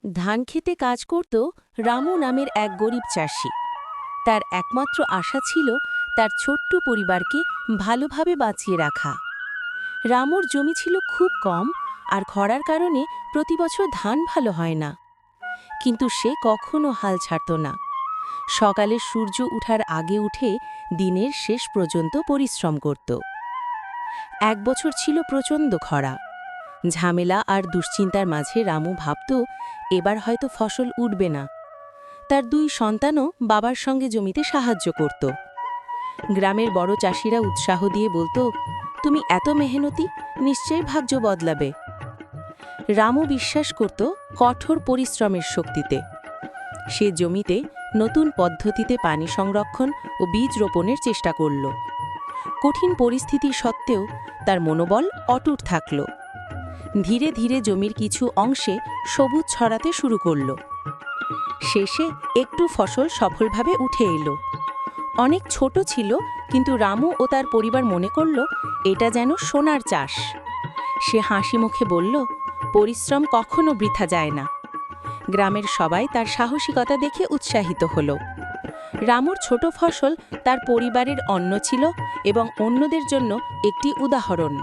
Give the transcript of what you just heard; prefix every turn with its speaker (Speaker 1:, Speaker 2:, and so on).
Speaker 1: ধান খেতে কাজ করত রামু নামের এক গরিব চাষি। তার একমাত্র আশা ছিল তার ছোট্ট পরিবারকে ভালোভাবে বাঁচিয়ে রাখা। রামুর জমি ছিল খুব কম, আর খরার কারণে প্রতিবছর ধান ভালো হয় না। কিন্তু সে কখনো হাল ছাড়ত না। সকালে সূর্য ওঠার আগে উঠে দিনের শেষ পর্যন্ত পরিশ্রম করত। এক বছর ছিল প্রচণ্ড খরা। ঝামেলা আর দুশ্চিন্তার মাঝে রামু ভাবত, এবার হয়তো ফসল উঠবে না। তার দুই সন্তানও বাবার সঙ্গে জমিতে সাহায্য করত। গ্রামের বড় চাষিরা উৎসাহ দিয়ে বলতো, তুমি এত মেহনতি, নিশ্চয়ই ভাগ্য বদলাবে। রামু বিশ্বাস করত কঠোর পরিশ্রমের শক্তিতে। সে জমিতে নতুন পদ্ধতিতে পানি সংরক্ষণ ও বীজ রোপণের চেষ্টা করল। কঠিন পরিস্থিতি সত্ত্বেও তার মনোবল অটুট থাকল। ধীরে ধীরে জমির কিছু অংশে সবুজ ছড়াতে শুরু করল। শেষে একটু ফসল সফলভাবে উঠে এলো। অনেক ছোট ছিল, কিন্তু রামু ও তার পরিবার মনে করল এটা যেন সোনার চাষ। সে হাসি মুখে বলল, পরিশ্রম কখনো বৃথা যায় না। গ্রামের সবাই তার সাহসিকতা দেখে উৎসাহিত হল। রামুর ছোট ফসল তার পরিবারের অন্ন ছিল এবং অন্যদের জন্য একটি উদাহরণ।